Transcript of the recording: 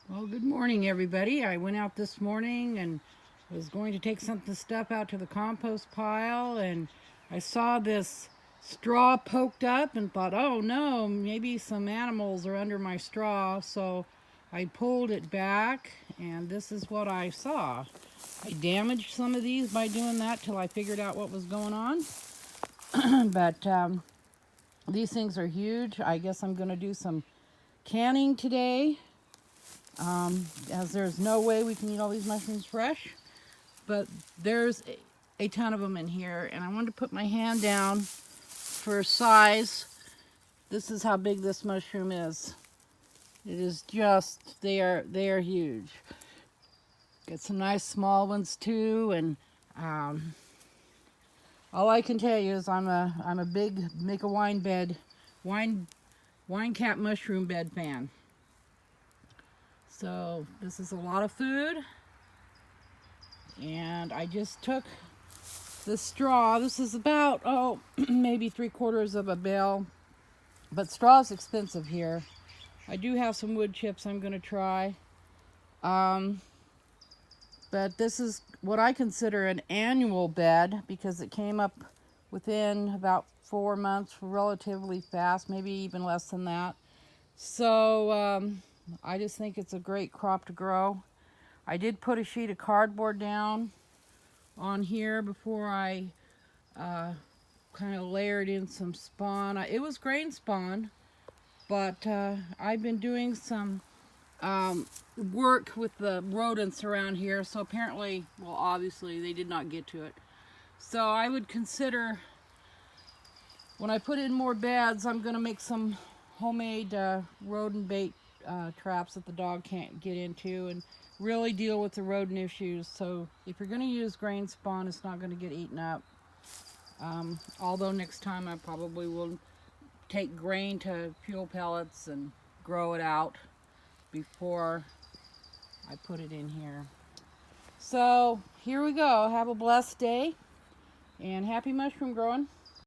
Well, good morning, everybody. I went out this morning and was going to take some of the stuff out to the compost pile, and I saw this straw poked up and thought, oh no, maybe some animals are under my straw. So I pulled it back, and this is what I saw. I damaged some of these by doing that till I figured out what was going on. But these things are huge. I guess I'm going to do some canning today, as there's no way we can eat all these mushrooms fresh. But there's a ton of them in here, and I wanted to put my hand down for size. This is how big this mushroom is. It is just, they are huge. Got some nice small ones too, and um, all I can tell you is I'm a big make a wine cap mushroom bed fan. So this is a lot of food, and I just took the straw. This is about, maybe 3/4 of a bale, but straw is expensive here. I do have some wood chips I'm going to try. Um, but this is what I consider an annual bed because it came up within about 4 months, relatively fast, maybe even less than that. So I just think it's a great crop to grow. I did put a sheet of cardboard down on here before I kind of layered in some spawn. It was grain spawn, but I've been doing some work with the rodents around here, so apparently, well, obviously they did not get to it. So I would consider, when I put in more beds, I'm going to make some homemade rodent bait traps that the dog can't get into, and really deal with the rodent issues. So if you're going to use grain spawn, it's not going to get eaten up. Although next time I probably will take grain to fuel pellets and grow it out before I put it in here. So here we go. Have a blessed day and happy mushroom growing.